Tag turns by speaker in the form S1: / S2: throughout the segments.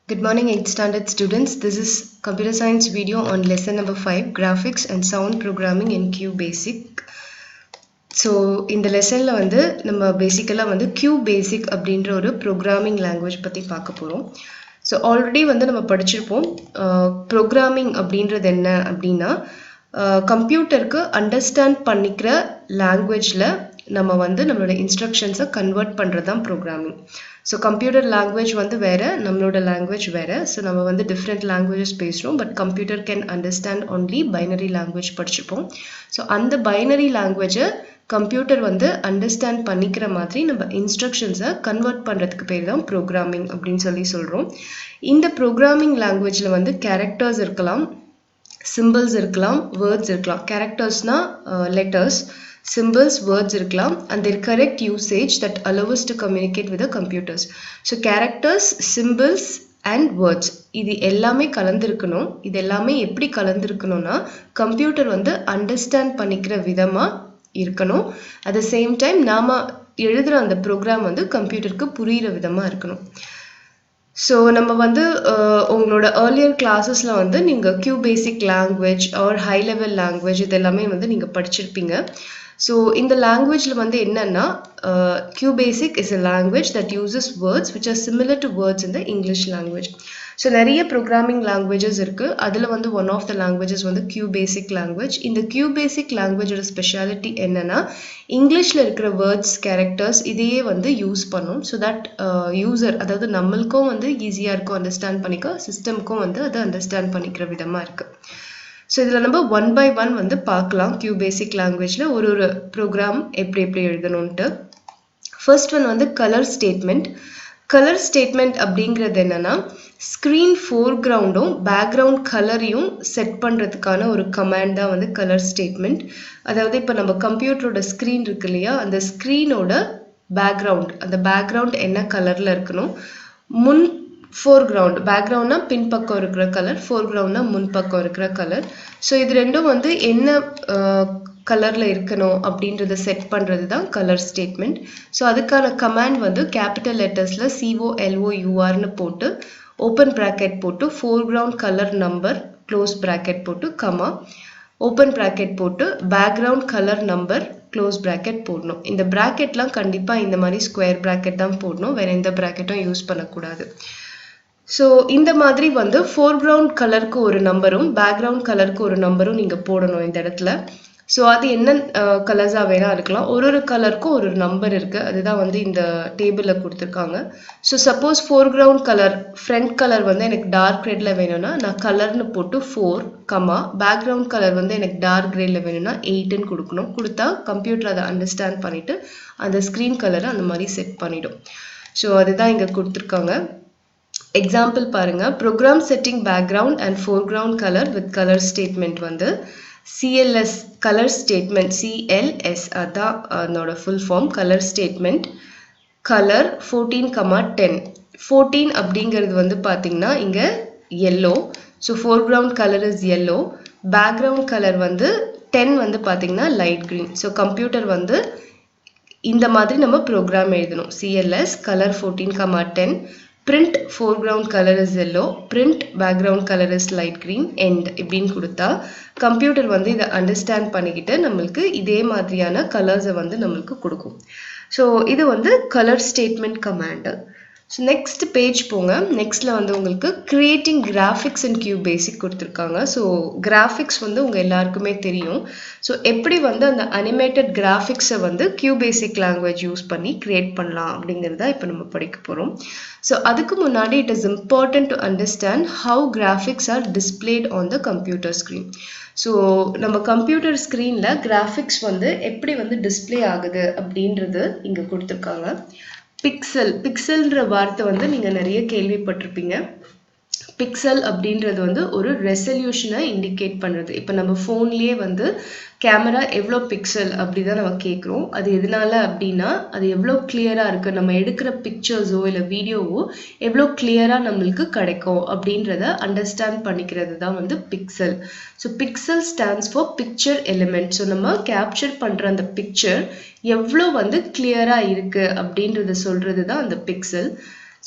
S1: Good morning 8th standard students. This is computer science video on lesson number 5 graphics and sound programming in QBasic. So இந்த லெசன்ல வந்து நம்ம பேசிக்கலா வந்து QBasic அப்படின்ற ஒரு programming language பத்தி பார்க்க போறோம். So already வந்து நம்ம படிச்சிருப்போம். Programming அப்படின்றது என்ன அப்படினா கம்ப்யூட்டருக்கு அண்டர்ஸ்டாண்ட் பண்ணிக்கிற லாங்குவேஜ்ல நம்ம வந்து நம்மளோட இன்ஸ்ட்ரக்ஷன்ஸை கன்வெர்ட் பண்ணுறது தான் ப்ரோக்ராமிங். ஸோ கம்ப்யூட்டர் லாங்குவேஜ் வந்து வேறு, நம்மளோட லாங்குவேஜ் வேறு. ஸோ நம்ம வந்து டிஃப்ரெண்ட் லாங்குவேஜஸ் பேசுகிறோம், but computer can understand only binary language படிச்சுப்போம். ஸோ அந்த பைனரி லாங்குவேஜை கம்ப்யூட்டர் வந்து அண்டர்ஸ்டாண்ட் பண்ணிக்கிற மாதிரி நம்ம இன்ஸ்ட்ரக்ஷன்ஸை கன்வெர்ட் பண்ணுறதுக்கு பேர் தான் ப்ரோக்ராமிங் அப்படின்னு சொல்கிறோம். இந்த ப்ரோக்ராமிங் லாங்குவேஜில் வந்து கேரக்டர்ஸ் இருக்கலாம், symbols இருக்கலாம், words இருக்கலாம். charactersனா letters, symbols, words இருக்கலாம், and their correct usage that allow us to communicate with the computers. So characters, symbols and words இது எல்லாமே கலந்திருக்கணும். இது எல்லாமே எப்படி கலந்திருக்கணும்னா கம்ப்யூட்டர் வந்து அண்டர்ஸ்டாண்ட் பண்ணிக்கிற விதமா இருக்கணும். at the same time நாம எழுதுற அந்த ப்ரோக்ராம் வந்து கம்ப்யூட்டருக்கு புரியுற விதமா இருக்கணும். ஸோ நம்ம வந்து உங்களோட ஏர்லியர் கிளாஸஸில் வந்து நீங்கள் QBasic language are high level language இது எல்லாமே வந்து நீங்கள் படிச்சிருப்பீங்க. ஸோ இந்த லாங்குவேஜில் வந்து என்னென்னா QBasic is a language that uses words which are similar to words in the English language. So நிறைய ப்ரோக்ராமிங் லாங்குவேஜஸ் இருக்குது. அதில் வந்து ஒன் ஆஃப் த லாங்குவேஜஸ் வந்து QBasic லாங்குவேஜ். இந்த QBasic லாங்குவேஜோட ஸ்பெஷாலிட்டி என்னென்னா இங்கிலீஷில் இருக்கிற வேர்ட்ஸ், கேரக்டர்ஸ் இதையே வந்து யூஸ் பண்ணும். ஸோ தட் யூசர், அதாவது நம்மளுக்கும் வந்து ஈஸியாக இருக்கும் அண்டர்ஸ்டாண்ட் பண்ணிக்க, சிஸ்டம்க்கும் வந்து அதை அண்டர்ஸ்டாண்ட் பண்ணிக்கிற விதமாக இருக்குது. ஸோ இதில் நம்ம 1 by 1 வந்து பார்க்கலாம். QBasic லாங்குவேஜில் ஒரு ப்ரோக்ராம் எப்படி எழுதணுன்ட்டு. ஃபர்ஸ்ட் ஒன் வந்து கலர் ஸ்டேட்மெண்ட். கலர் ஸ்டேட்மெண்ட் அப்படிங்கிறது என்னென்னா ஸ்க்ரீன் ஃபோர்க்ரவுண்டும் பேக்ரவுண்ட் கலரையும் செட் பண்ணுறதுக்கான ஒரு கமாண்ட் தான் வந்து கலர் ஸ்டேட்மெண்ட். அதாவது இப்போ நம்ம கம்ப்யூட்டரோட ஸ்க்ரீன் இருக்கு இல்லையா, அந்த ஸ்க்ரீனோட பேக்ரவுண்ட், அந்த பேக்ரவுண்ட் என்ன கலரில் இருக்கணும், முன் ஃபோர்க்ரவுண்ட், பேக்ரவுண்ட்னா பின்பக்கம் இருக்கிற கலர், ஃபோர்க்ரவுண்ட்னா முன்பக்கம் இருக்கிற கலர். ஸோ இது ரெண்டும் வந்து என்ன கலரில் இருக்கணும் அப்படின்றத செட் பண்ணுறது தான் கலர் ஸ்டேட்மெண்ட். ஸோ அதுக்கான கமாண்ட் வந்து கேபிட்டல் லெட்டர்ஸில் COLOURனு போட்டு ஓப்பன் ப்ராக்கெட் போட்டு foreground colour number close bracket போட்டு கமா ஓப்பன் ப்ராக்கெட் போட்டு background colour number close bracket போடணும். இந்த ப்ராக்கெட்லாம் கண்டிப்பாக இந்த மாதிரி ஸ்கொயர் ப்ராக்கெட் தான் போடணும், வேறு எந்த ப்ராக்கெட்டும் யூஸ் பண்ணக்கூடாது. ஸோ இந்த மாதிரி வந்து ஃபோர்க்ரவுண்ட் கலருக்கு ஒரு நம்பரும் பேக்ரவுண்ட் கலருக்கு ஒரு நம்பரும் நீங்கள் போடணும் இந்த இடத்துல. ஸோ அது என்ன கலர்ஸாக வேணால் இருக்கலாம். ஒரு கலருக்கும் ஒரு நம்பர் இருக்குது, அதுதான் வந்து இந்த டேபிளில் கொடுத்துருக்காங்க. So suppose foreground colour front colour வந்து எனக்கு டார்க் ரெட்டில் வேணும்னா நான் கலர்னு போட்டு 4 கமா பேக்ரவுண்ட் கலர் வந்து எனக்கு டார்க் கிரேயில் வேணும்னா 8ன்னு கொடுக்கணும். கொடுத்தா கம்ப்யூட்டர் அதை அண்டர்ஸ்டாண்ட் பண்ணிவிட்டு அந்த ஸ்க்ரீன் கலரை அந்த மாதிரி செட் பண்ணிடும். ஸோ அதுதான் இங்கே கொடுத்துருக்காங்க. எக்ஸாம்பிள் பாருங்கள். Program setting background and foreground colour with colour statement வந்து CLS கலர் ஸ்டேட்மெண்ட், CLS அதான் அதனோட full form. Colour statement colour 14,10. 14 அப்படிங்கிறது வந்து பார்த்தீங்கன்னா இங்கே yellow. So foreground colour is yellow, background colour வந்து 10 வந்து பார்த்தீங்கன்னா லைட் க்ரீன். ஸோ கம்ப்யூட்டர் வந்து இந்த மாதிரி நம்ம ப்ரோக்ராம் எழுதணும். CLS colour 14,10 print foreground color is yellow, print background color is light green, end இப்படின்னு கொடுத்தா கம்ப்யூட்டர் வந்து இதை அண்டர்ஸ்டாண்ட் பண்ணிக்கிட்டு நம்மளுக்கு இதே மாதிரியான கலர்ஸை வந்து நம்மளுக்கு கொடுக்கும். ஸோ இது வந்து colour statement command. So next page போங்க. நெக்ஸ்ட்டில் வந்து உங்களுக்கு கிரியேட்டிங் கிராஃபிக்ஸ் அண்ட் QBasic கொடுத்துருக்காங்க. ஸோ கிராஃபிக்ஸ் வந்து உங்கள் எல்லாருக்குமே தெரியும். ஸோ எப்படி வந்து அந்த அனிமேட்டட் கிராஃபிக்ஸை வந்து QBasic லாங்குவேஜ் யூஸ் பண்ணி கிரியேட் பண்ணலாம் அப்படிங்கிறத இப்போ நம்ம படிக்க போகிறோம். ஸோ அதுக்கு முன்னாடி it is important to understand how graphics are displayed on the computer screen. So நம்ம கம்ப்யூட்டர் ஸ்க்ரீனில் கிராஃபிக்ஸ் வந்து எப்படி வந்து டிஸ்பிளே ஆகுது அப்படின்றது இங்கே கொடுத்துருக்காங்க. பிக்சல்ன்ற வார்த்தை வந்து நீங்கள் நிறைய கேள்விப்பட்டிருப்பீங்க. பிக்சல் அப்படின்றது வந்து ஒரு ரெசல்யூஷனை இண்டிகேட் பண்ணுறது. இப்போ நம்ம ஃபோன்லேயே வந்து கேமரா எவ்வளோ பிக்சல் அப்படி தான் நம்ம கேட்குறோம். அது எதனால அப்படின்னா அது எவ்வளோ கிளியராக இருக்குது, நம்ம எடுக்கிற பிக்சர்ஸோ இல்லை வீடியோவோ எவ்வளோ கிளியராக நம்மளுக்கு கிடைக்கும் அப்படின்றத அண்டர்ஸ்டாண்ட் பண்ணிக்கிறது தான் வந்து pixel. So pixel stands for picture element. So நம்ம கேப்சர் பண்ணுற அந்த பிக்சர் எவ்வளோ வந்து கிளியராக இருக்குது அப்படின்றத சொல்கிறது தான் அந்த pixel.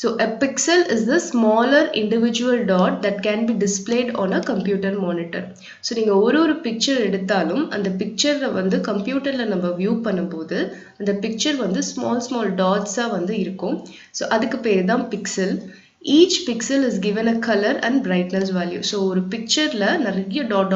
S1: So a pixel is the smaller individual dot that can be displayed on a computer monitor. So நீங்க ஒரு picture எடுத்தாலும் அந்த picture வந்து கம்ப்யூட்டர்ல நம்ம வியூ பண்ணும்போது அந்த picture வந்து small dots-ஆ வந்து இருக்கும். So அதுக்கு பேர் தான் pixel. Each pixel is given a color and brightness value. So ஒரு pictureல நிறைய dot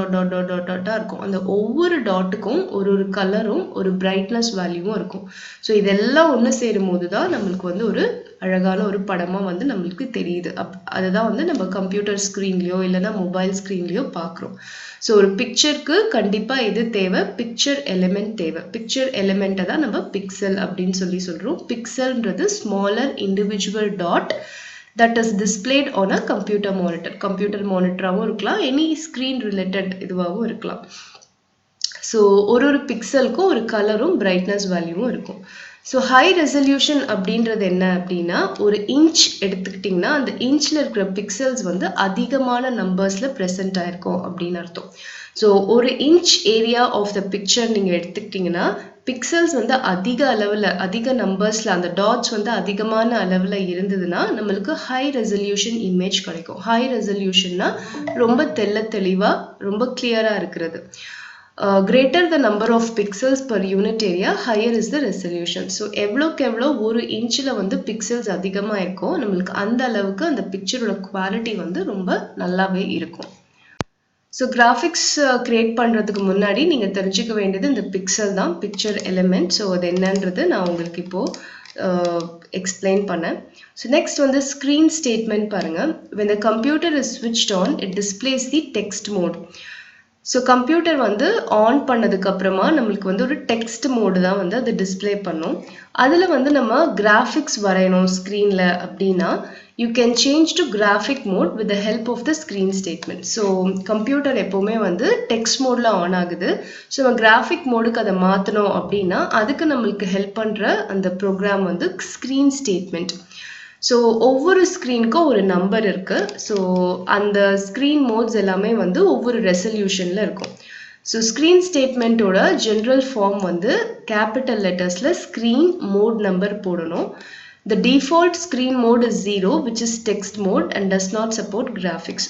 S1: இருக்கும். அந்த ஒவ்வொரு dotக்கும் ஒரு கலரும் ஒரு brightness valueவும் இருக்கும். So இதெல்லாம் ஒன்று சேரும்போது தான் நம்மளுக்கு வந்து ஒரு அழகான ஒரு படமா வந்து நம்மளுக்கு தெரியுது. அதுதான் வந்து நம்ம கம்ப்யூட்டர் ஸ்க்ரீன்லயோ இல்லைன்னா மொபைல் ஸ்க்ரீன்லயோ பார்க்குறோம். ஸோ ஒரு பிக்சருக்கு கண்டிப்பா எது தேவை? பிக்சர் எலிமெண்ட் தேவை. பிக்சர் எலிமெண்ட்டை தான் நம்ம பிக்சல் அப்படின்னு சொல்றோம். பிக்சல்ன்றது smaller individual dot that is displayed on a computer monitor. Computer monitor-ஆவும் இருக்கலாம், any screen related இதுவாகவும் இருக்கலாம். ஸோ ஒரு பிக்சலுக்கும் ஒரு கலரும் பிரைட்னஸ் வேல்யூவும் இருக்கும். ஸோ ஹை ரெசல்யூஷன் அப்படின்றது என்ன அப்படின்னா, ஒரு இன்ச் எடுத்துக்கிட்டிங்கன்னா அந்த இன்ச்சில் இருக்கிற பிக்சல்ஸ் வந்து அதிகமான நம்பர்ஸில் ப்ரெசென்ட் ஆயிருக்கும் அப்படின்னு அர்த்தம். ஸோ ஒரு inch area of the picture நீங்கள் எடுத்துக்கிட்டிங்கன்னா பிக்சல்ஸ் வந்து அதிக அளவில் அதிக நம்பர்ஸில் அந்த டாட்ஸ் வந்து அதிகமான அளவில் இருந்ததுன்னா நம்மளுக்கு ஹை ரெசல்யூஷன் இமேஜ் கிடைக்கும். ஹை ரெசல்யூஷன்னா ரொம்ப தெளிவாக ரொம்ப கிளியராக இருக்கிறது. Greater the number of pixels per unit area, higher is the resolution. So எவ்வளோக்கு எவ்வளோ ஒரு இன்ச்சில் வந்து பிக்சல்ஸ் அதிகமாக இருக்கும் நம்மளுக்கு அந்த அளவுக்கு அந்த பிக்சரோட குவாலிட்டி வந்து ரொம்ப நல்லாவே இருக்கும். ஸோ கிராஃபிக்ஸ் கிரியேட் பண்ணுறதுக்கு முன்னாடி நீங்கள் தெரிஞ்சுக்க வேண்டியது இந்த பிக்சல் தான், பிக்சர் எலிமெண்ட். ஸோ அது என்னன்றது நான் உங்களுக்கு இப்போது எக்ஸ்பிளைன் பண்ணேன். ஸோ நெக்ஸ்ட் வந்து ஸ்க்ரீன் ஸ்டேட்மெண்ட் பாருங்கள். when the computer is switched on, it displays the text mode. So computer வந்து ஆன் பண்ணதுக்கு அப்புறமா நம்மளுக்கு வந்து ஒரு டெக்ஸ்ட் மோடு தான் வந்து அது டிஸ்பிளே பண்ணும். அதில் வந்து நம்ம கிராஃபிக்ஸ் வரையணும் ஸ்க்ரீனில் அப்படின்னா you can change to graphic mode with the help of the screen statement. So computer எப்போவுமே வந்து டெக்ஸ்ட் மோடில் ஆன் ஆகுது. ஸோ நம்ம கிராஃபிக் மோடுக்கு அதை மாற்றணும் அப்படின்னா அதுக்கு நம்மளுக்கு ஹெல்ப் பண்ணுற அந்த ப்ரோக்ராம் வந்து ஸ்க்ரீன் ஸ்டேட்மெண்ட். ஸோ ஒவ்வொரு ஸ்க்ரீனுக்கும் ஒரு நம்பர் இருக்குது. ஸோ அந்த ஸ்க்ரீன் மோட்ஸ் எல்லாமே வந்து ஒவ்வொரு ரெசல்யூஷனில் இருக்கும். ஸோ ஸ்க்ரீன் ஸ்டேட்மெண்ட்டோட ஜென்ரல் ஃபார்ம் வந்து கேபிட்டல் லெட்டர்ஸில் ஸ்க்ரீன் மோட் நம்பர் போடணும். The default screen mode is 0, which is text mode and does not support graphics.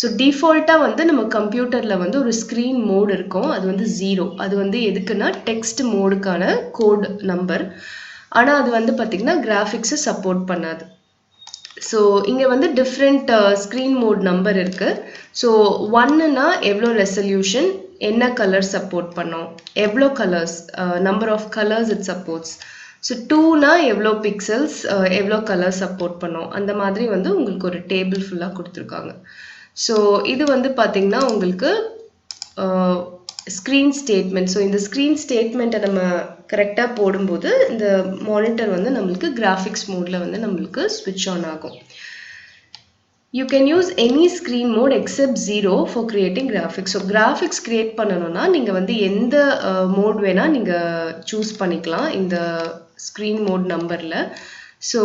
S1: So டிஃபால்ட்டாக வந்து நம்ம கம்ப்யூட்டரில் வந்து ஒரு ஸ்க்ரீன் மோட் இருக்கும், அது வந்து 0. அது வந்து எதுக்குன்னா டெக்ஸ்ட் மோடுக்கான கோட் நம்பர். ஆனால் அது வந்து பார்த்திங்கன்னா கிராஃபிக்ஸை சப்போர்ட் பண்ணாது. ஸோ இங்கே வந்து டிஃப்ரெண்ட் ஸ்க்ரீன் மோட் நம்பர் இருக்குது. ஸோ 1னா எவ்வளோ ரெசல்யூஷன், என்ன கலர் சப்போர்ட் பண்ணோம், எவ்வளோ colours, number of colours it supports. So 2னா எவ்வளோ பிக்சல்ஸ், எவ்வளோ கலர் சப்போர்ட் பண்ணோம், அந்த மாதிரி வந்து உங்களுக்கு ஒரு டேபிள் ஃபுல்லாக கொடுத்துருக்காங்க. ஸோ இது வந்து பார்த்திங்கன்னா உங்களுக்கு ஸ்க்ரீன் ஸ்டேட்மெண்ட். ஸோ இந்த ஸ்க்ரீன் ஸ்டேட்மெண்ட்டை நம்ம கரெக்டாக போடும்போது இந்த மானிட்டர் வந்து நம்மளுக்கு கிராஃபிக்ஸ் மோடில் வந்து நம்மளுக்கு ஸ்விட்ச் ஆன் ஆகும். You can use any screen mode except 0 for creating graphics. So graphics create பண்ணணும்னா நீங்கள் வந்து எந்த மோட் வேணால் நீங்கள் சூஸ் பண்ணிக்கலாம் இந்த ஸ்க்ரீன் மோட் நம்பரில். ஸோ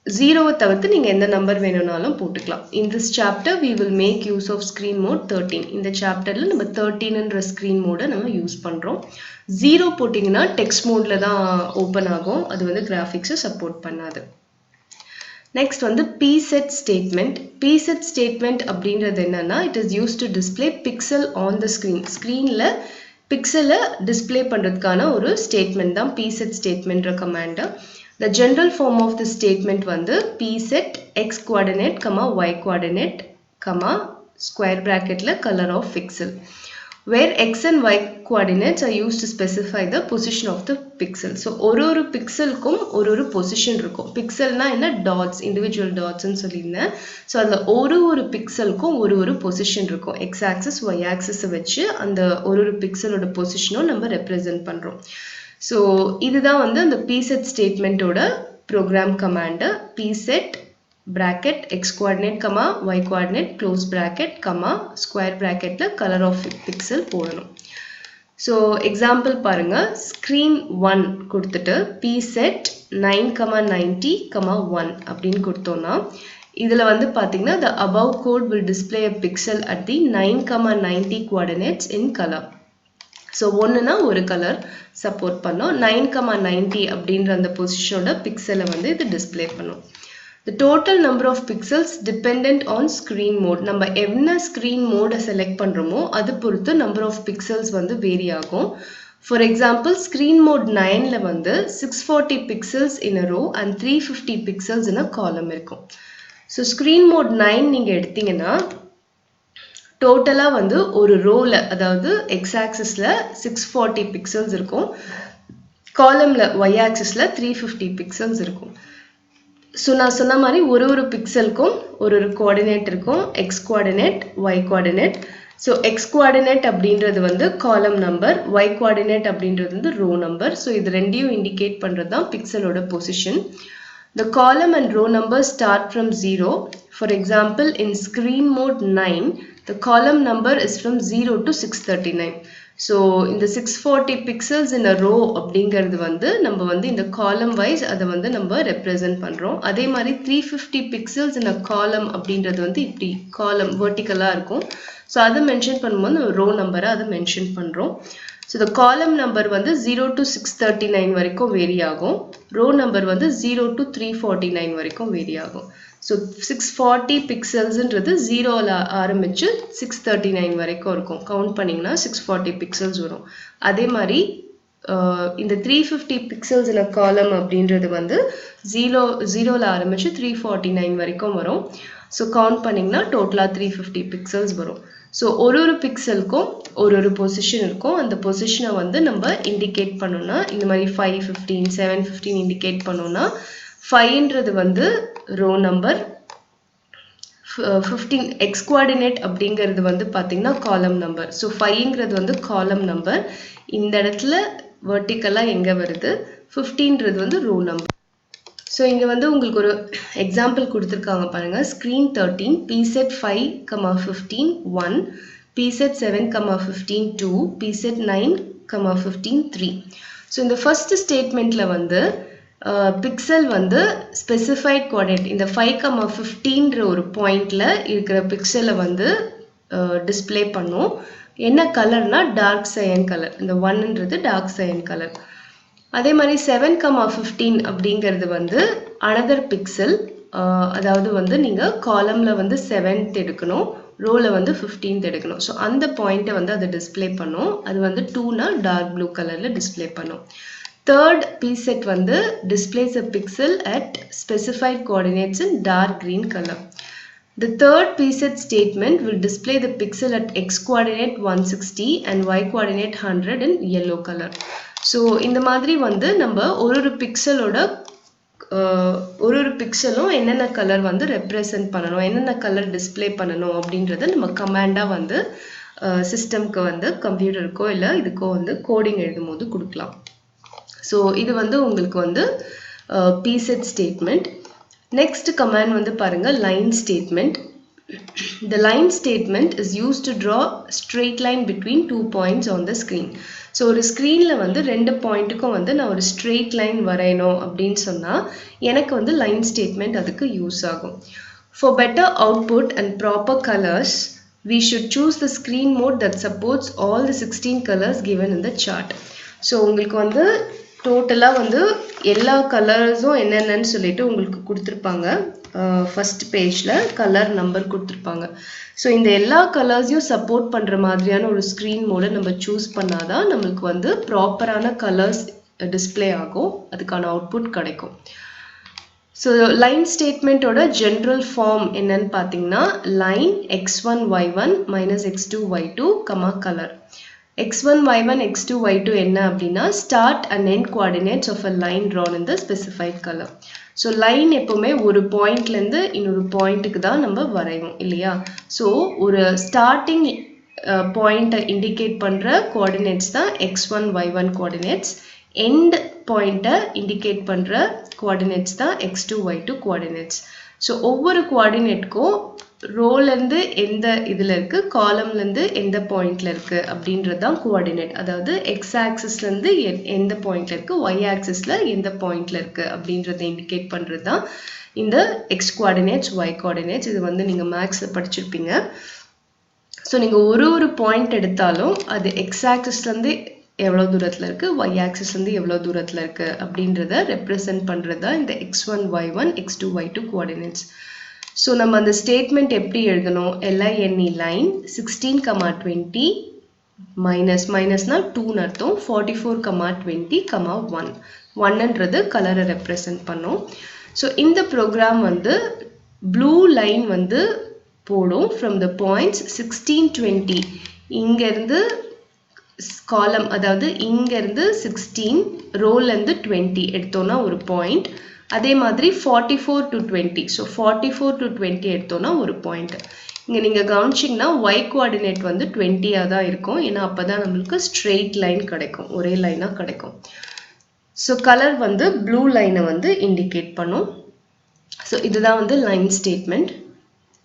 S1: 0வை தவிர்த்து நீங்கள் எந்த நம்பர் வேணும்னாலும் போட்டுக்கலாம். In this chapter we will make use of screen mode 13. இந்த சாப்டரில் நம்ம 13ன்ற ஸ்க்ரீன் மோடை நம்ம யூஸ் பண்ணுறோம். 0 போட்டிங்கன்னா டெக்ஸ்ட் மோடில் தான் ஓப்பன் ஆகும், அது வந்து கிராஃபிக்ஸை சப்போர்ட் பண்ணாது. நெக்ஸ்ட் வந்து pset ஸ்டேட்மெண்ட். pset ஸ்டேட்மெண்ட் அப்படின்றது என்னன்னா, it is use to display pixel on the screen. ஸ்க்ரீனில் பிக்சலை டிஸ்பிளே பண்ணுறதுக்கான ஒரு ஸ்டேட்மெண்ட் தான் pset ஸ்டேட்மெண்ட்ற command. The general form of the statement வந்து pset x coordinate, y coordinate, square bracketல color of pixel, where x and y coordinates are used to specify the position of the pixel. So ஒரு pixelக்கும் ஒரு position இருக்கும். pixelனா என்ன, dots, individual dots ன்னு சொல்லியிருந்தேன். So அதில் ஒரு pixelக்கும் ஒரு position இருக்கும். x axis y axis வச்சு அந்த ஒரு pixelோட பொசிஷனும் நம்ம ரெப்ரசன்ட் பண்ணுறோம். ஸோ இதுதான் வந்து அந்த pset ஸ்டேட்மெண்ட்டோட program command. pset bracket x coordinate, y coordinate, close bracket, square bracketல color of pixel போடணும். ஸோ எக்ஸாம்பிள் பாருங்க, ஸ்க்ரீன் 1 கொடுத்துட்டு pset 9,90, 1 அப்படின்னு கொடுத்தோம்னா இதில் வந்து பார்த்தீங்கன்னா the above code will display a pixel at the 9,90 coordinates in color. So 1னா ஒரு கலர் சப்போர்ட் பண்ணோம், 9,90 அப்படின்ற அந்த பொசிஷனோட பிக்சலை வந்து இது டிஸ்பிளே பண்ணும். The total number of pixels dependent on screen mode. நம்ம என்ன screen mode select பண்றோமோ அது பொறுத்து number of pixels வந்து vary ஆகும். For example, screen mode 9ல வந்து 640 pixels in a row and 350 pixels in a column இருக்கும். So screen mode 9 நீங்க எடுத்தீங்கன்னா டோட்டலா வந்து ஒரு ரோல அதாவது x axisல 640 pixels இருக்கும், காலம்ல y axisல 350 pixels இருக்கும். ஸோ நான் சொன்ன மாதிரி ஒரு பிக்சலுக்கும் ஒரு கோஆர்டினேட் இருக்கும், x coordinate y coordinate. So x coordinate அப்படின்றது வந்து காலம் நம்பர், y கோஆர்டினேட் அப்படின்றது வந்து ரோ நம்பர். ஸோ இது ரெண்டையும் இண்டிகேட் பண்ணுறது தான் பிக்சலோட position. The column and row numbers start from 0. For example, in screen mode 9, the column number is from 0 to 639. So, in the 640 pixels in a row அப்படிங்கிறது வந்து நம்ம வந்து இந்த column wise அதை வந்து நம்ம represent பண்றோம். அதே மாதிரி 350 pixels in a column அப்படின்றது வந்து இப்படி column verticalா இருக்கும். So, அதை mention பண்ணும்போது row number அதை mention பண்றோம். So, the column number வந்து 0 to 639 வரைக்கும் vary ஆகும். Row number வந்து 0 to 349 வரைக்கும் vary ஆகும். So, 640 pixels ன்றது 0ல ஆரம்பிச்சு 639 வரைக்கும் இருக்கும். கவுண்ட் பண்ணிங்கன்னா 640 pixels வரும். அதே மாதிரி இந்த 350 pixels in a column அப்படின்றது வந்து 0ல ஆரம்பிச்சு 349 வரைக்கும் வரும். So, கவுண்ட் பண்ணிங்கன்னா டோட்டலா 350 pixels வரும். ஸோ ஒரு பிக்சலுக்கும் ஒரு பொசிஷன் இருக்கும். அந்த பொசிஷனை வந்து நம்ம இண்டிகேட் பண்ணோம்னா இந்த மாதிரி 515 715 இண்டிகேட் பண்ணோம்னா 5ன்றது வந்து ரோ நம்பர், 15 எக்ஸ் கோஆர்டினேட் அப்படிங்கிறது வந்து பார்த்தீங்கன்னா காலம் நம்பர். ஸோ 5ங்கிறது வந்து காலம் நம்பர். இந்த இடத்துல வெர்டிக்கலாக எங்கே வருது, 15ன்றது வந்து ரோ நம்பர். ஸோ இங்கே வந்து உங்களுக்கு ஒரு எக்ஸாம்பிள் கொடுத்துருக்காங்க பாருங்கள். Screen 13 pset 5, 15 1, pset 7, 15 2, pset 9, 15 3. So இந்த ஃபர்ஸ்ட் ஸ்டேட்மெண்ட்டில் வந்து பிக்சல் வந்து ஸ்பெசிஃபைட் கோஆர்டினேட் இந்த 5,15ன்ற ஒரு பாயிண்டில் இருக்கிற பிக்சலை வந்து டிஸ்பிளே பண்ணும். என்ன கலர்னா டார்க் சயன் கலர். இந்த 1ன்றது டார்க் சயன் கலர். அதே மாதிரி 7,15 அப்படிங்கிறது வந்து அனதர் பிக்சல். அதாவது வந்து நீங்கள் காலம்ல வந்து 7th எடுக்கணும், ரோல வந்து 15th எடுக்கணும். ஸோ அந்த பாயிண்ட்டை வந்து அதை டிஸ்பிளே பண்ணும். அது வந்து 2னா டார்க் ப்ளூ கலரில் டிஸ்பிளே பண்ணும். தேர்ட் pset வந்து displays a pixel at specified coordinates in dark green color. The third pset statement will display the pixel at x coordinate 160 and y coordinate 100 in yellow color. So இந்த மாதிரி வந்து நம்ம ஒரு பிக்சலோட ஒரு பிக்சலும் என்னென்ன colour வந்து represent பண்ணணும், என்னென்ன கலர் டிஸ்பிளே பண்ணணும் அப்படின்றத நம்ம கமாண்டாக வந்து சிஸ்டம்க்கு வந்து கம்ப்யூட்டருக்கோ இல்லை இதுக்கோ வந்து கோடிங் எழுதும் போது கொடுக்கலாம். ஸோ இது வந்து உங்களுக்கு வந்து pset ஸ்டேட்மெண்ட். நெக்ஸ்ட் கமாண்ட் வந்து பாருங்கள் line statement. The line statement is used to draw straight line between 2 points on the screen. So ஒரு ஸ்க்ரீனில் வந்து 2 பாயிண்ட்டுக்கும் வந்து நான் ஒரு ஸ்ட்ரெயிட் லைன் வரையணும் அப்படின்னு சொன்னால் எனக்கு வந்து லைன் ஸ்டேட்மெண்ட் அதுக்கு யூஸ் ஆகும். For better output and proper colors, we should choose the screen mode that supports all the 16 colors given in the chart. So உங்களுக்கு வந்து டோட்டலாக வந்து எல்லா கலர்ஸும் என்னென்னு சொல்லிட்டு உங்களுக்கு கொடுத்துருப்பாங்க. ஃபர்ஸ்ட் பேஜில் கலர் நம்பர் கொடுத்துருப்பாங்க. ஸோ இந்த எல்லா கலர்ஸையும் சப்போர்ட் பண்ணுற மாதிரியான ஒரு ஸ்க்ரீன் மோடை நம்ம சூஸ் பண்ணாதான் நம்மளுக்கு வந்து ப்ராப்பரான கலர்ஸ் டிஸ்பிளே ஆகும், அதுக்கான அவுட்புட் கிடைக்கும். ஸோ லைன் ஸ்டேட்மெண்ட்டோட ஜென்ரல் ஃபார்ம் என்னன்னு பார்த்தீங்கன்னா line x1 y1 minus x2 y2, colour. x1 y1 x2 y2 என்ன அப்படின்னா start and end coordinates of a line drawn in the specified color. So line எப்போவுமே ஒரு பாயிண்ட்லேருந்து இன்னொரு பாயிண்ட்டுக்கு தான் நம்ம வரைவோம் இல்லையா. ஸோ ஒரு ஸ்டார்டிங் பாயிண்ட்டை இண்டிகேட் பண்ணுற கோஆர்டினேட்ஸ் தான் x1 y1 கோஆர்டினேட்ஸ். எண்ட் பாயிண்ட்டை இண்டிகேட் பண்ணுற கோஆர்டினேட்ஸ் தான் x2 y2 கோஆர்டினேட்ஸ். ஸோ ஒவ்வொரு கோஆர்டினேட்க்கும் ரோலேருந்து எந்த இதில் இருக்குது, காலம்லேருந்து எந்த பாயிண்டில் இருக்குது அப்படின்றது தான் கோஆர்டினேட். அதாவது எக்ஸ் ஆக்சிஸ்லேருந்து எந்த பாயிண்டில் இருக்குது, ஒய் ஆக்சிஸில் எந்த பாயிண்டில் இருக்குது அப்படின்றத இண்டிகேட் பண்ணுறது தான் இந்த எக்ஸ் கோஆர்டினேட்ஸ், ஒய் கோஆர்டினேட்ஸ். இது வந்து நீங்கள் மேக்ஸில் படிச்சிருப்பீங்க. ஸோ நீங்கள் ஒரு பாயிண்ட் எடுத்தாலும் அது எக்ஸ் ஆக்சிஸ்லேருந்து எவ்வளோ தூரத்தில் இருக்குது, y ஆக்சிஸ் வந்து எவ்வளோ தூரத்தில் இருக்குது அப்படின்றத ரெப்ரசன்ட் பண்ணுறது தான் இந்த x1 y1 x2 y2 coordinates. So நம்ம அந்த ஸ்டேட்மெண்ட் எப்படி எழுதணும், LINE லைன் 16, 20 மைனஸ்னால் 2ன்னு அர்த்தம், 44, 20, 1 1ன்றது கலரை ரெப்ரசன்ட் பண்ணும். ஸோ இந்த ப்ரோக்ராம் வந்து ப்ளூ லைன் வந்து போடும் ஃப்ரம் த பாயிண்ட்ஸ் 16, 20 இங்கேருந்து காலம், அதாவது இங்கேருந்து 16 ரோலேருந்து 20 எடுத்தோன்னா ஒரு பாயிண்ட், அதே மாதிரி 44 to 20, ஸோ 44 to 20 எடுத்தோன்னா ஒரு பாயிண்ட். இங்கே நீங்கள் கவனிச்சிங்கன்னா y கோஆர்டினேட் வந்து 20ஆக தான் இருக்கும், ஏன்னா அப்போ தான் நம்மளுக்கு ஸ்ட்ரெயிட் லைன் கிடைக்கும், ஒரே லைனாக கிடைக்கும். ஸோ கலர் வந்து ப்ளூ லைனை வந்து இண்டிகேட் பண்ணும். ஸோ இதுதான் வந்து லைன் ஸ்டேட்மெண்ட்.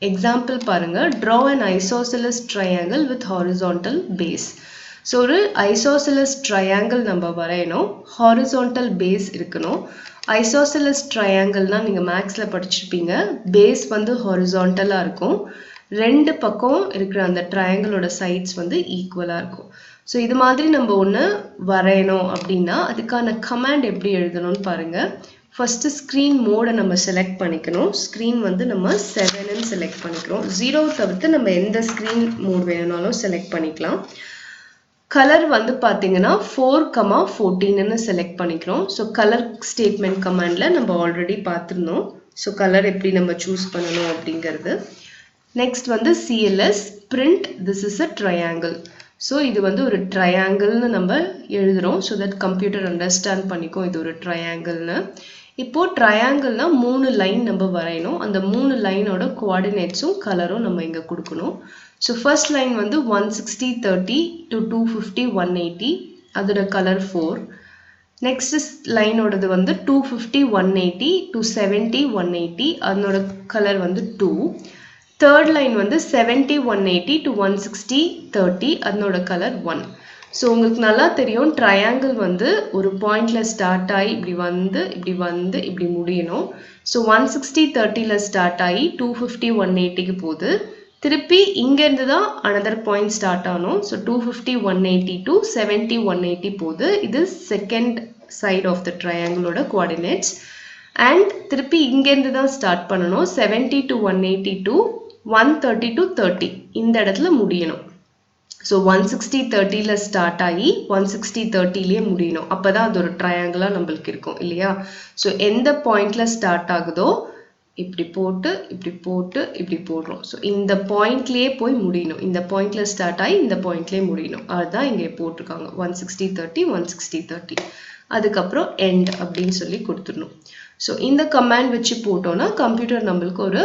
S1: எக்ஸாம்பிள் பாருங்கள், draw an isosceles triangle with horizontal base. So ஒரு ஐசோசெலஸ் ட்ரையாங்கிள் நம்ம வரையணும், ஹாரிசான்டல் பேஸ் இருக்கணும். ஐசோசெலஸ் ட்ரையாங்கிள்னால் நீங்கள் மேக்ஸில் படிச்சிருப்பீங்க, பேஸ் வந்து ஹாரிசான்டலாக இருக்கும், ரெண்டு பக்கம் இருக்கிற அந்த ட்ரையாங்கிளோட சைட்ஸ் வந்து ஈக்குவலாக இருக்கும். ஸோ இது மாதிரி நம்ம ஒன்று வரையணும் அப்படின்னா அதுக்கான கமாண்ட் எப்படி எழுதணும்னு பாருங்கள். ஃபஸ்ட்டு ஸ்க்ரீன் மோடை நம்ம செலக்ட் பண்ணிக்கணும். ஸ்க்ரீன் வந்து நம்ம 7ன்னு செலக்ட் பண்ணிக்கிறோம். 0 தவிர்த்து நம்ம எந்த ஸ்க்ரீன் மோட் வேணும்னாலும் செலக்ட் பண்ணிக்கலாம். கலர் வந்து பார்த்தீங்கன்னா 4, 14ன்னு செலக்ட் பண்ணிக்கிறோம். ஸோ கலர் ஸ்டேட்மெண்ட் கமாண்டில் நம்ம ஆல்ரெடி பார்த்துருந்தோம். ஸோ கலர் எப்படி நம்ம சூஸ் பண்ணணும் அப்படிங்கிறது. நெக்ஸ்ட் வந்து CLS print this is a triangle. So இது வந்து ஒரு ட்ரையாங்கிள்னு நம்ம எழுதுகிறோம். ஸோ தட் கம்ப்யூட்டர் அண்டர்ஸ்டாண்ட் பண்ணிக்கும் இது ஒரு ட்ரையாங்கிள்னு. இப்போது ட்ரையாங்கிள்னால் 3 லைன் நம்ம வரையணும், அந்த 3 லைனோட கோஆர்டினேட்ஸும் கலரும் நம்ம இங்கே கொடுக்கணும். ஸோ ஃபர்ஸ்ட் லைன் வந்து 160, 30 to 250, 180, அதோட கலர் 4. நெக்ஸ்ட் லைனோடது வந்து 250, 180 to 70, 180, அதனோட கலர் வந்து 2. தேர்ட் லைன் வந்து 70, 180 to 160, 30, அதனோட கலர் 1. ஸோ உங்களுக்கு நல்லா தெரியும், ட்ரையாங்கிள் வந்து ஒரு பாயிண்டில் ஸ்டார்ட் ஆகி இப்படி வந்து இப்படி வந்து இப்படி முடியணும். ஸோ 160, 30ல் ஸ்டார்ட் ஆகி 250, 180க்கு போகுது. திருப்பி இங்கேருந்து தான் அனதர் பாயிண்ட் ஸ்டார்ட் ஆகணும். ஸோ 250, 180 to 70, 180 போகுது. இது செகண்ட் சைட் ஆஃப் த ட்ரையாங்கிளோட கோஆர்டினேட்ஸ். அண்ட் திருப்பி இங்கேருந்து தான் ஸ்டார்ட் பண்ணணும். 70 to 180 to 130 to 30 இந்த இடத்துல முடியணும். ஸோ 160, 30ல் ஸ்டார்ட் ஆகி 160, 30லேயே முடியணும். அப்போ தான் அது ஒரு ட்ரையாங்கிளாக நம்மளுக்கு இருக்கும் இல்லையா. ஸோ எந்த பாயிண்டில் ஸ்டார்ட் ஆகுதோ இப்படி போட்டு இப்படி போட்டு இப்படி போடுறோம். ஸோ இந்த பாயிண்ட்லேயே போய் முடியணும், இந்த பாயிண்டில் ஸ்டார்ட் ஆகி இந்த பாயிண்ட்லேயே முடியணும். அதுதான் இங்கே போட்டிருக்காங்க 160, 30, 160, 30. அதுக்கப்புறம் எண்ட் அப்படின்னு சொல்லி கொடுத்துடணும். ஸோ இந்த கமாண்ட் வச்சு போட்டோன்னா கம்ப்யூட்டர் நம்மளுக்கு ஒரு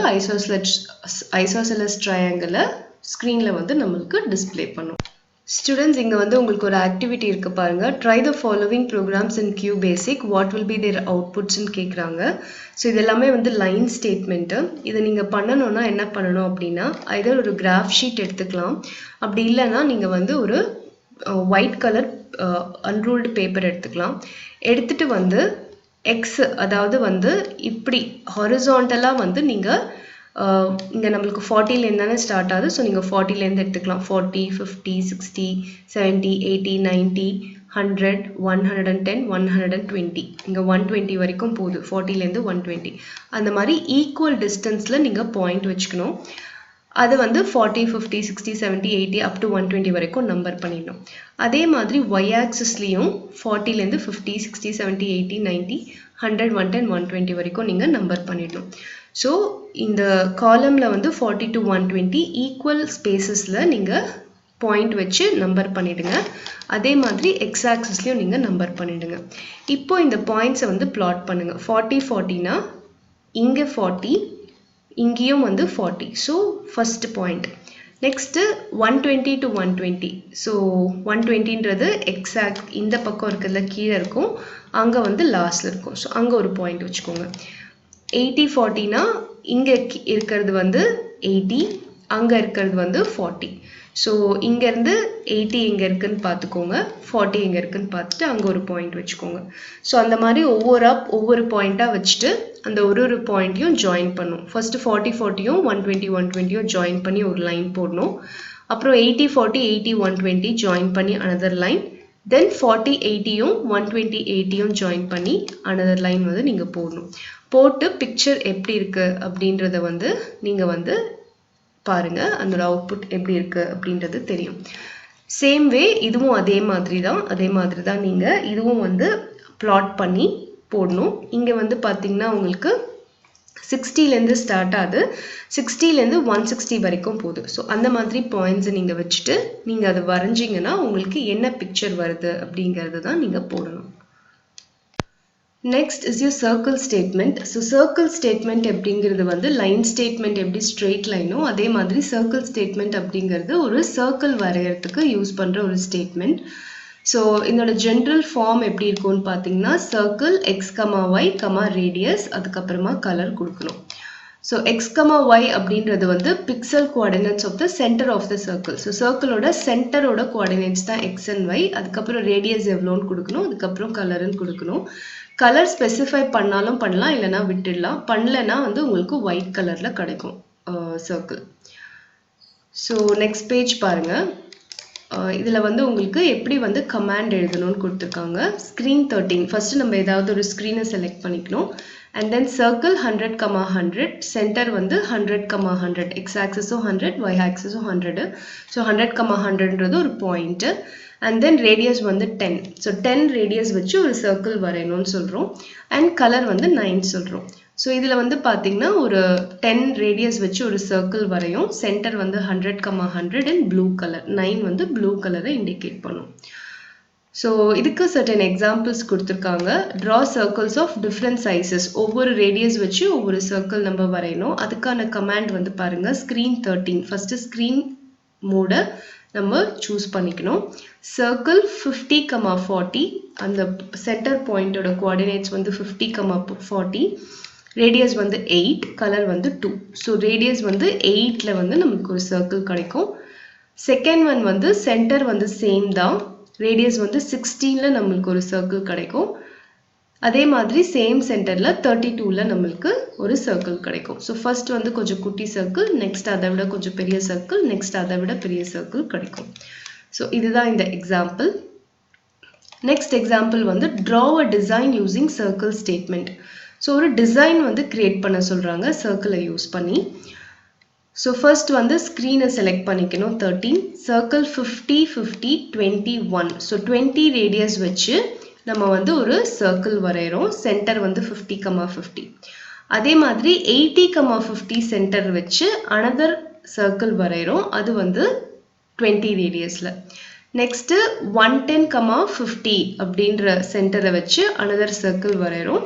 S1: ஐசோசெலஸ் ட்ரையாங்கிளை ஸ்க்ரீனில் வந்து நம்மளுக்கு டிஸ்பிளே பண்ணும். ஸ்டூடெண்ட்ஸ், இங்கே வந்து உங்களுக்கு ஒரு ஆக்டிவிட்டி இருக்குது பாருங்கள். Try the following programs in Q Basic, what will be there அவுட்புட்ஸ்ன்னு கேட்குறாங்க. ஸோ இது எல்லாமே வந்து லைன் ஸ்டேட்மெண்ட்டு. இதை நீங்கள் பண்ணணுன்னா என்ன பண்ணணும் அப்படின்னா, ஐதர் ஒரு கிராஃப் ஷீட் எடுத்துக்கலாம், அப்படி இல்லைன்னா நீங்கள் வந்து ஒரு ஒயிட் கலர் அன்ரூல்டு பேப்பர் எடுத்துக்கலாம். எடுத்துகிட்டு வந்து எக்ஸ், அதாவது வந்து இப்படி ஹாரிசான்டலாக வந்து நீங்கள் இங்கே நம்மளுக்கு 40லேருந்து தானே ஸ்டார்ட் ஆகுது. ஸோ நீங்கள் 40லேருந்து எடுத்துக்கலாம். 40, 50, 60, 70, 80, 90, 100, 110, 120, இங்கே 120 வரைக்கும் போகுது. 40லேருந்து 120 அந்த மாதிரி ஈக்குவல் டிஸ்டன்ஸில் நீங்கள் பாயிண்ட் வச்சுக்கணும். அது வந்து 40, 50, 60, 70, 80 அப் டு 120 வரைக்கும் நம்பர் பண்ணிடணும். அதே மாதிரி ஒய் ஆக்சிஸ்லேயும் 40லேருந்து 50, 60, 70, 80, 90, 100, 110, 120 வரைக்கும் நீங்கள் நம்பர் பண்ணிடணும். ஸோ இந்த காலமில் வந்து 40 to 120 ஈக்குவல் ஸ்பேசஸில் நீங்கள் பாயிண்ட் வச்சு நம்பர் பண்ணிவிடுங்க. அதே மாதிரி எக்ஸ் ஆக்சிஸ்லேயும் நீங்கள் நம்பர் பண்ணிவிடுங்க. இப்போ இந்த பாயிண்ட்ஸை வந்து பிளாட் பண்ணுங்கள். 40, 40னா இங்கே 40, இங்கேயும் வந்து 40. So first point. Next 120 to 120. So 120ன்றது எக்ஸாக்ட் இந்த பக்கம் இருக்கிறதுல கீழே இருக்கும், அங்கே வந்து லாஸ்ட்டில் இருக்கும். ஸோ அங்கே ஒரு பாயிண்ட் வச்சுக்கோங்க. 80, 40னா இங்கே இருக்கிறது வந்து 80, அங்கே இருக்கிறது வந்து 40. ஸோ இங்கேருந்து 80 எங்கே இருக்குதுன்னு பார்த்துக்கோங்க, 40 எங்கே இருக்குதுன்னு பார்த்துட்டு அங்கே ஒரு பாயிண்ட் வச்சுக்கோங்க. ஸோ அந்த மாதிரி ஒவ்வொரு பாயிண்ட்டாக வச்சுட்டு அந்த ஒரு பாயிண்ட்டையும் ஜாயின் பண்ணும். ஃபஸ்ட்டு 40, 40யும் 120, 120யும் ஜாயின் பண்ணி ஒரு லைன் போடணும். அப்புறம் 80, 40, 80, 120 ஜாயின் பண்ணி அனதர் லைன். தென் 4080யும் 12080யும் ஜாயின் பண்ணி another லைன் வந்து நீங்கள் போடணும். போட்டு பிக்சர் எப்படி இருக்கு அப்படின்றத வந்து நீங்கள் வந்து பாருங்க, அதோட அவுட்புட் எப்படி இருக்கு அப்படின்றது தெரியும். சேம் வே இதுவும் அதே மாதிரி தான் நீங்கள் இதுவும் வந்து பிளாட் பண்ணி போடணும். இங்கே வந்து பார்த்தீங்கன்னா உங்களுக்கு 60லேருந்து ஸ்டார்ட் ஆகுது, 60லேருந்து 160 வரைக்கும் போகுது. ஸோ அந்த மாதிரி பாயிண்ட்ஸை நீங்கள் வச்சுட்டு நீங்கள் அதை வரைஞ்சிங்கன்னா உங்களுக்கு என்ன பிக்சர் வருது அப்படிங்கிறது தான் நீங்கள் போடணும். Next is your circle statement. So circle statement அப்படிங்கிறது வந்து லைன் ஸ்டேட்மெண்ட் எப்படி ஸ்ட்ரெயிட் லைனோ அதே மாதிரி சர்க்கிள் ஸ்டேட்மெண்ட் அப்படிங்கிறது ஒரு சர்க்கிள் வரைகிறதுக்கு யூஸ் பண்ணுற ஒரு ஸ்டேட்மெண்ட். ஸோ இதோட ஜென்ரல் ஃபார்ம் எப்படி இருக்கும்னு பார்த்தீங்கன்னா circle X comma Y comma radius அதுக்கப்புறமா கலர் கொடுக்கணும். ஸோ எக்ஸ் கமா ஒய் அப்படின்றது வந்து pixel coordinates of the centre of the circle. So சர்க்கிளோட சென்டரோட கோஆர்டினேட்ஸ் தான் எக்ஸ் அண்ட் ஒய். அதுக்கப்புறம் ரேடியஸ் எவ்வளோன்னு கொடுக்கணும், அதுக்கப்புறம் கலருன்னு கொடுக்கணும். கலர் ஸ்பெசிஃபை பண்ணாலும் பண்ணலாம், இல்லைனா விட்டுடலாம். பண்ணலைன்னா வந்து உங்களுக்கு ஒயிட் கலரில் கிடைக்கும் சர்க்கிள். ஸோ நெக்ஸ்ட் பேஜ் பாருங்கள். இதில் வந்து உங்களுக்கு எப்படி வந்து கமாண்ட் எழுதணும்னு கொடுத்துருக்காங்க. ஸ்க்ரீன் 13 ஃபஸ்ட்டு நம்ம ஏதாவது ஒரு ஸ்க்ரீனை செலக்ட் பண்ணிக்கணும். அண்ட் தென் சர்க்கிள் 100,100 சென்டர் வந்து 100,100 எக்ஸ் ஆக்சஸும் 100 ஒய் ஆக்சஸும் 100. ஸோ 100,100ன்றது ஒரு பாயிண்ட்டு. அண்ட் தென் ரேடியஸ் வந்து 10. ஸோ 10 ரேடியஸ் வச்சு ஒரு சர்க்கிள் வரையணும்னு சொல்கிறோம். அண்ட் கலர் வந்து 9 சொல்கிறோம். ஸோ இதில் வந்து பார்த்தீங்கன்னா ஒரு 10 ரேடியஸ் வச்சு ஒரு சர்க்கிள் வரையும். சென்டர் வந்து 100,100 அண்ட் ப்ளூ கலர் 9 வந்து ப்ளூ கலரை இண்டிகேட் பண்ணும். ஸோ இதுக்கு சர்டன் எக்ஸாம்பிள்ஸ் கொடுத்துருக்காங்க. Draw circles of different sizes. ஒவ்வொரு ரேடியஸ் வச்சு ஒவ்வொரு சர்க்கிள் நம்ம வரையணும். அதுக்கான கமாண்ட் வந்து பாருங்கள். ஸ்க்ரீன் 13 ஃபஸ்ட்டு ஸ்க்ரீன் மோடை நம்ம சூஸ் பண்ணிக்கணும். சர்க்கிள் 50,40 அந்த சென்டர் பாயிண்டோட கோஆர்டினேட்ஸ் வந்து 50,40. ரேடியஸ் வந்து 8, கலர் வந்து 2. ஸோ ரேடியஸ் வந்து 8ல் வந்து நமக்கு ஒரு சர்க்கிள் கிடைக்கும். செகண்ட் ஒன் வந்து சென்டர் வந்து சேம் தான், ரேடியஸ் வந்து 16ல் நம்மளுக்கு ஒரு சர்க்கிள் கிடைக்கும். அதே மாதிரி சேம் சென்டரில் 32ல் நம்மளுக்கு ஒரு சர்க்கிள் கிடைக்கும். ஸோ ஃபர்ஸ்ட் வந்து கொஞ்சம் குட்டி சர்க்கிள், நெக்ஸ்ட் அதை விட கொஞ்சம் பெரிய சர்க்கிள், நெக்ஸ்ட் அதை விட பெரிய சர்க்கிள் கிடைக்கும். ஸோ இதுதான் இந்த எக்ஸாம்பிள். நெக்ஸ்ட் எக்ஸாம்பிள் வந்து ட்ரா அ design using circle statement. So ஒரு டிசைன் வந்து கிரியேட் பண்ண சொல்கிறாங்க சர்க்கிளை யூஸ் பண்ணி. ஸோ ஃபர்ஸ்ட் வந்து ஸ்க்ரீனை செலக்ட் பண்ணிக்கணும். 13 சர்க்கிள் 50, 50, 21. ஸோ 20 ரேடியஸ் வச்சு நம்ம வந்து ஒரு சர்க்கிள் வரைகிறோம். சென்டர் வந்து 50,50. அதே மாதிரி 80,50 சென்டர் வச்சு அனதர் சர்க்கிள் வரைகிறோம். அது வந்து 20 ரேடியஸில். நெக்ஸ்ட்டு 110,50 அப்படின்ற சென்டரை வச்சு அனதர் சர்க்கிள் வரைகிறோம்.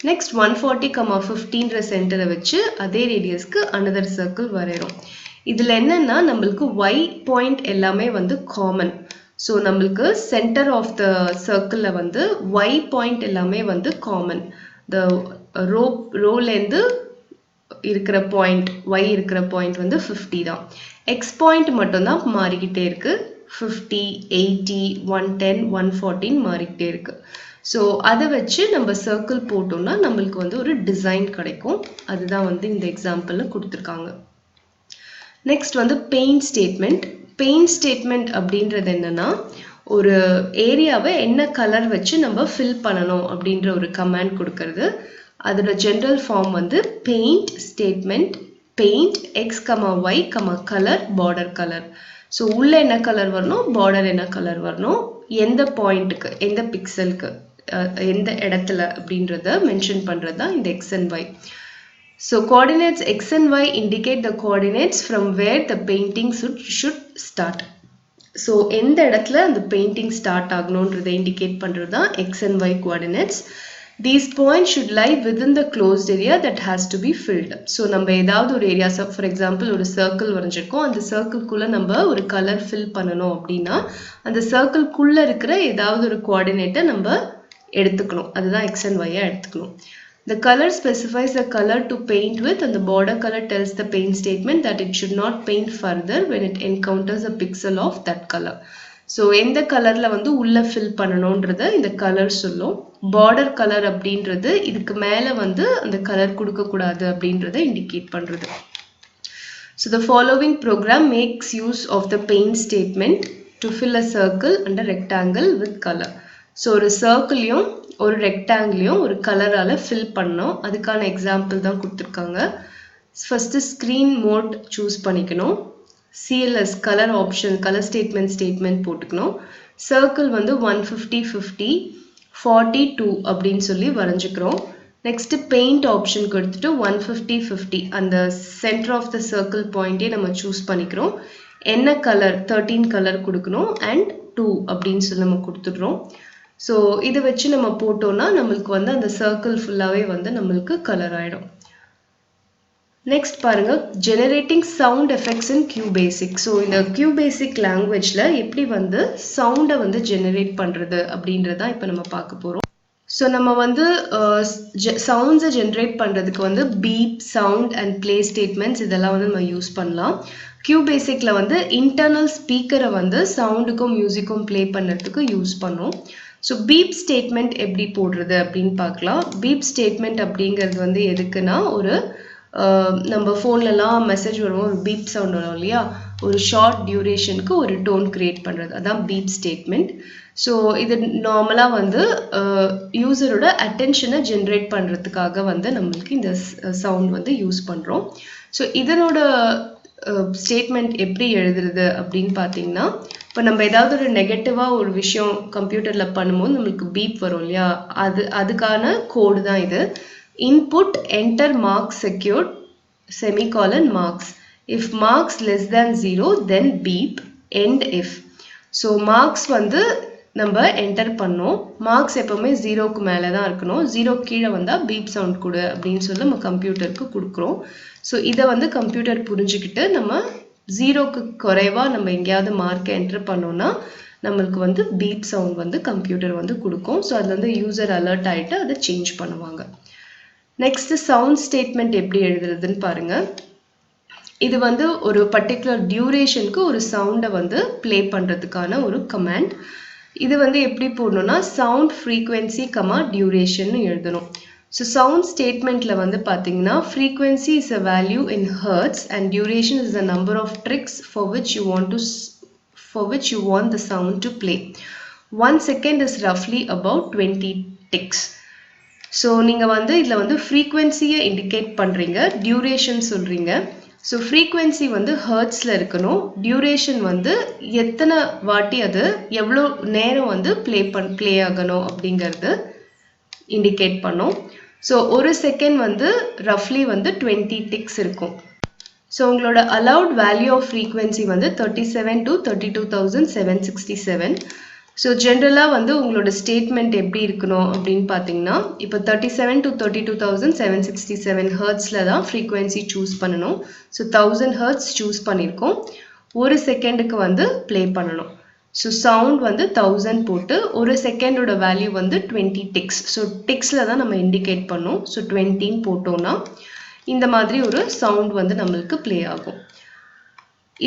S1: நெக்ஸ்ட் 140,50ன்ற சென்டரை வச்சு அதே ரேடியஸ்க்கு அனதர் சர்க்கிள் வரைகிறோம். இதில் என்னென்னா நம்மளுக்கு ஒய் பாயிண்ட் எல்லாமே வந்து காமன். ஸோ நம்மளுக்கு சென்டர் ஆஃப் த சர்க்கிளில் வந்து ஒய் பாயிண்ட் எல்லாமே வந்து காமன். த ரோலேருந்து இருக்கிற பாயிண்ட் ஒய் இருக்கிற பாயிண்ட் வந்து 50 தான். எக்ஸ் பாயிண்ட் மட்டும்தான் மாறிக்கிட்டே இருக்குது. 50, 80, 110, 140 மாறிக்கிட்டே இருக்குது. ஸோ அதை வச்சு நம்ம சர்க்கிள் போட்டோம்னா நம்மளுக்கு வந்து ஒரு டிசைன் கிடைக்கும். அதுதான் வந்து இந்த எக்ஸாம்பிளில் கொடுத்துருக்காங்க. நெக்ஸ்ட் வந்து பெயிண்ட் ஸ்டேட்மெண்ட். பெயிண்ட் ஸ்டேட்மெண்ட் அப்படின்றது என்னன்னா ஒரு ஏரியாவை என்ன கலர் வச்சு நம்ம ஃபில் பண்ணணும் அப்படின்ற ஒரு கமாண்ட் கொடுக்கறது. அதோட ஜென்ரல் ஃபார்ம் வந்து paint statement paint x comma Y comma colour border colour. So உள்ள என்ன கலர் வரணும், பார்டர் என்ன கலர் வரணும், எந்த பாயிண்ட்டுக்கு எந்த பிக்சலுக்கு எந்த இடத்துல அப்படின்றத மென்ஷன் பண்ணுறது தான் இந்த x and y. So coordinates x and y indicate the coordinates from where the painting should start. So எந்த இடத்துல அந்த பெயிண்டிங் ஸ்டார்ட் ஆகணுன்றதை இண்டிகேட் பண்ணுறது தான் X and y coordinates. These points should lie within the closed area that has to be filled. So நம்ம ஏதாவது ஒரு area, for example ஒரு சர்க்கிள் வரைஞ்சிருக்கோம், அந்த சர்க்கிள்குள்ளே நம்ம ஒரு கலர் ஃபில் பண்ணணும் அப்படின்னா அந்த சர்க்கிள்குள்ளே இருக்கிற ஏதாவது ஒரு கோஆர்டினேட்டை நம்ம எடுத்துக்கணும். அதுதான் எக்ஸ் அண்ட் ஒய்யை எடுத்துக்கணும். The color specifies the color to paint with and the border color tells the paint statement that it should not paint further when it encounters a pixel of that color. So எந்த கலரில் வந்து உள்ளே fill பண்ணணுன்றத இந்த colour சொல்லும். Border colour அப்படின்றது இதுக்கு மேலே வந்து அந்த கலர் கொடுக்கக்கூடாது அப்படின்றத இண்டிகேட் பண்ணுறது. So the following program makes use of the paint statement. to fill a circle and a rectangle with color. So ஒரு சர்க்கிளையும் ஒரு ரெக்டாங்கிளையும் ஒரு கலரால ஃபில் பண்ணோம். அதுக்கான எக்ஸாம்பிள் தான் கொடுத்துருக்காங்க. ஃபர்ஸ்ட் ஸ்க்ரீன் மோட் சூஸ் பண்ணிக்கணும். CLS colour option colour statement போட்டுக்கணும். Circle வந்து 150 50 42 அப்படின்னு சொல்லி வரைஞ்சிக்கிறோம். நெக்ஸ்ட் பெயிண்ட் ஆப்ஷன் கொடுத்துட்டு 150 50 அந்த சென்டர் ஆஃப் த சர்க்கிள் பாயிண்டே நம்ம சூஸ் பண்ணிக்கிறோம். என்ன கலர் 13 கலர் கொடுக்கணும் அண்ட் 2 அப்படின்னு சொல்லி நம்ம கொடுத்துடுறோம். ஸோ இதை வச்சு நம்ம போட்டோம்னா நம்மளுக்கு வந்து அந்த சர்க்கிள் ஃபுல்லாகவே வந்து நம்மளுக்கு கலர் ஆகிடும். நெக்ஸ்ட் பாருங்க, ஜெனரேட்டிங் சவுண்ட் எஃபெக்ட்ஸ் இன் QBasic. ஸோ இந்த QBasic லாங்குவேஜில் எப்படி வந்து சவுண்டை வந்து ஜெனரேட் பண்ணுறது அப்படின்றதான் இப்போ நம்ம பார்க்க போகிறோம். ஸோ நம்ம வந்து சவுண்ட்ஸை ஜென்ரேட் பண்ணுறதுக்கு வந்து beep, sound and play statements இதெல்லாம் வந்து நம்ம யூஸ் பண்ணலாம். QBasicல வந்து இன்டர்னல் ஸ்பீக்கரை வந்து சவுண்டுக்கும் மியூசிக்கும் ப்ளே பண்ணுறதுக்கு யூஸ் பண்ணோம். ஸோ பீப் ஸ்டேட்மெண்ட் எப்படி போடுறது அப்படின்னு பார்க்கலாம். பீப் ஸ்டேட்மெண்ட் அப்படிங்கிறது வந்து எதுக்குன்னா, ஒரு நம்ம ஃபோன்லலாம் மெசேஜ் வரும், ஒரு பீப் சவுண்ட் வரும் இல்லையா, ஒரு ஷார்ட் டியூரேஷனுக்கு ஒரு டோன் கிரியேட் பண்ணுறது, அதான் பீப் ஸ்டேட்மெண்ட். ஸோ இது நார்மலாக வந்து யூசரோட அட்டென்ஷனை ஜென்ரேட் பண்ணுறதுக்காக வந்து நம்மளுக்கு இந்த சவுண்ட் வந்து யூஸ் பண்ணுறோம். ஸோ இதனோட ஸ்டேட்மெண்ட் எப்படி எழுதுறது அப்படின்னு பார்த்தீங்கன்னா, இப்போ நம்ம ஏதாவது ஒரு நெகட்டிவாக ஒரு விஷயம் கம்ப்யூட்டரில் பண்ணும்போது நம்மளுக்கு பீப் வரும் இல்லையா, அதுக்கான கோடு தான் இது. Input enter marks secured semicolon marks, if marks less than 0 then beep end if. So marks வந்து நம்ம என்டர் பண்ணோம், மார்க்ஸ் எப்போவுமே 0க்கு மேலே தான் இருக்கணும், 0 கீழே வந்தால் பீப் சவுண்ட் கொடு அப்படின்னு சொல்லி நம்ம கம்ப்யூட்டருக்கு கொடுக்குறோம். ஸோ இதை வந்து கம்ப்யூட்டர் புரிஞ்சுக்கிட்டு நம்ம 0க்கு குறைவாக நம்ம எங்கேயாவது மார்க்கை என்டர் பண்ணோம்னா நம்மளுக்கு வந்து பீப் சவுண்ட் வந்து கம்ப்யூட்டர் வந்து கொடுக்கும். ஸோ அதில் வந்து யூசர் அலர்ட் ஆகிட்டு அதை சேஞ்ச் பண்ணுவாங்க. நெக்ஸ்ட் சவுண்ட் ஸ்டேட்மெண்ட் எப்படி எழுதுறதுன்னு பாருங்க. இது வந்து ஒரு பர்டிகுலர் டியூரேஷனுக்கு ஒரு சவுண்டை வந்து ப்ளே பண்ணுறதுக்கான ஒரு கமாண்ட். இது வந்து எப்படி போடணும்னா, சவுண்ட் ஃப்ரீக்வன்சி டியூரேஷன் எழுதணும். ஸோ சவுண்ட் ஸ்டேட்மெண்ட்ல வந்து பார்த்தீங்கன்னா, frequency is a value in hertz and duration is the number of tricks for which you want the sound to play. 1 second is ரஃப்லி அபவுட் 20 டிக்ஸ். ஸோ நீங்கள் வந்து இதில் வந்து ஃப்ரீக்வன்சியை இண்டிகேட் பண்ணுறீங்க, டியூரேஷன் சொல்கிறீங்க. ஸோ ஃப்ரீக்வன்சி வந்து ஹர்ட்ஸில் இருக்கணும், டியூரேஷன் வந்து எத்தனை வாட்டி அது எவ்வளோ நேரம் வந்து ப்ளே ஆகணும் அப்படிங்கிறது இண்டிகேட் பண்ணோம். ஸோ 1 செகண்ட் வந்து ரஃப்லி வந்து 20 டிக்ஸ் இருக்கும். ஸோ உங்களோட அலவுட் வேல்யூ ஆஃப் ஃப்ரீக்வன்சி வந்து 37 to 32,767. ஸோ ஜென்ரலாக வந்து உங்களோட ஸ்டேட்மெண்ட் எப்படி இருக்கணும் அப்படின்னு பார்த்தீங்கன்னா, இப்போ 37 to 32,767 ஹர்ட்ஸில் தான் ஃப்ரீக்வன்சி சூஸ் பண்ணணும். ஸோ 1000 ஹர்ட்ஸ் சூஸ் பண்ணியிருக்கோம். 1 செகண்டுக்கு வந்து ப்ளே பண்ணணும். ஸோ சவுண்ட் வந்து 1000 போட்டு 1 செகண்டோட வேல்யூ வந்து 20 டிக்ஸ். ஸோ டிக்ஸில் தான் நம்ம இண்டிகேட் பண்ணோம். ஸோ 20 போட்டோம்னா இந்த மாதிரி ஒரு சவுண்ட் வந்து நம்மளுக்கு ப்ளே ஆகும்.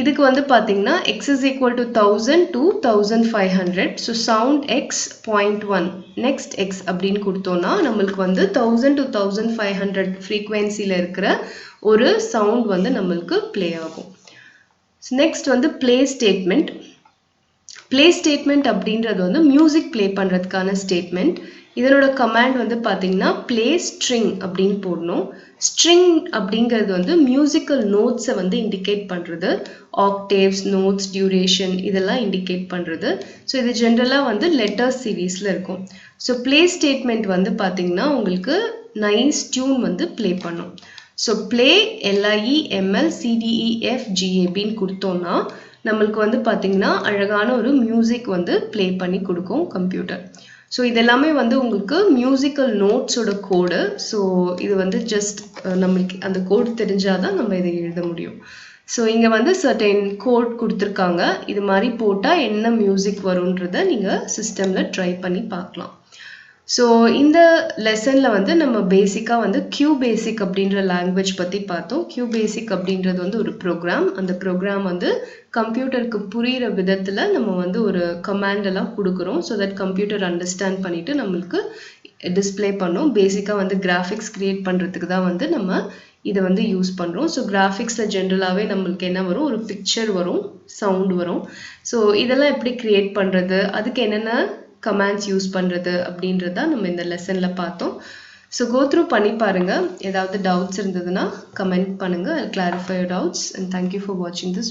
S1: இதுக்கு வந்து பார்த்தீங்கன்னா x is equal to 1000 to 1500. So sound x 0.1 next x அப்படின்னு கொடுத்தோம்னா நம்மளுக்கு வந்து 1000 to 1500 ஃப்ரீக்வன்சியில் இருக்கிற ஒரு சவுண்ட் வந்து நம்மளுக்கு ப்ளே ஆகும். நெக்ஸ்ட் வந்து ப்ளே ஸ்டேட்மெண்ட். ப்ளே ஸ்டேட்மெண்ட் அப்படின்றது வந்து மியூசிக் ப்ளே பண்ணுறதுக்கான ஸ்டேட்மெண்ட். இதனோட கமாண்ட் வந்து பார்த்தீங்கன்னா ப்ளே ஸ்ட்ரிங் அப்படின்னு போடணும். ஸ்ட்ரிங் அப்படிங்கிறது வந்து மியூசிக்கல் நோட்ஸை வந்து இண்டிகேட் பண்ணுறது, ஆக்டேவ்ஸ், நோட்ஸ், டியூரேஷன் இதெல்லாம் இண்டிகேட் பண்ணுறது. ஸோ இது ஜென்ரலாக வந்து லெட்டர்ஸ் சீரீஸில் இருக்கும். ஸோ ப்ளே ஸ்டேட்மெண்ட் வந்து பார்த்தீங்கன்னா உங்களுக்கு நைஸ் டியூன் வந்து ப்ளே பண்ணும். ஸோ ப்ளே LIEMLCDEFGABன்னு கொடுத்தோம்னா நம்மளுக்கு வந்து பார்த்தீங்கன்னா அழகான ஒரு மியூசிக் வந்து ப்ளே பண்ணி கொடுக்கும் கம்ப்யூட்டர். ஸோ இதெல்லாமே வந்து உங்களுக்கு மியூசிக்கல் நோட்ஸோட கோடு. ஸோ இது வந்து ஜஸ்ட் நம்மளுக்கு அந்த கோட் தெரிஞ்சால் தான் நம்ம இதை எழுத முடியும். ஸோ இங்கே வந்து சர்டைன் கோட் கொடுத்துருக்காங்க. இது மாதிரி போட்டால் என்ன மியூசிக் வரும்ன்றதை நீங்கள் சிஸ்டமில் ட்ரை பண்ணி பார்க்கலாம். ஸோ இந்த லெசனில் வந்து நம்ம பேசிக்காக வந்து QBasic அப்படின்ற லாங்குவேஜ் பற்றி பார்த்தோம். QBasic அப்படின்றது வந்து ஒரு ப்ரோக்ராம். அந்த ப்ரோக்ராம் வந்து கம்ப்யூட்டருக்கு புரிகிற விதத்தில் நம்ம வந்து ஒரு கமாண்ட் எல்லாம் கொடுக்குறோம். ஸோ தட் கம்ப்யூட்டர் அண்டர்ஸ்டாண்ட் பண்ணிவிட்டு நம்மளுக்கு டிஸ்பிளே பண்ணோம். பேசிக்காக வந்து கிராஃபிக்ஸ் க்ரியேட் பண்ணுறதுக்கு தான் வந்து நம்ம இதை வந்து யூஸ் பண்ணுறோம். ஸோ கிராஃபிக்ஸில் ஜென்ரலாகவே நம்மளுக்கு என்ன வரும், ஒரு பிக்சர் வரும், சவுண்ட் வரும். ஸோ இதெல்லாம் எப்படி க்ரியேட் பண்ணுறது, அதுக்கு என்னென்ன கமாண்ட்ஸ் யூஸ் பண்ணுறது அப்படின்றது தான் நம்ம இந்த லெசனில் பார்த்தோம். ஸோ கோ த்ரூ பண்ணி பாருங்கள். ஏதாவது டவுட்ஸ் இருந்ததுன்னா கமெண்ட் பண்ணுங்கள். I'll clarify your doubts and thank you for watching this.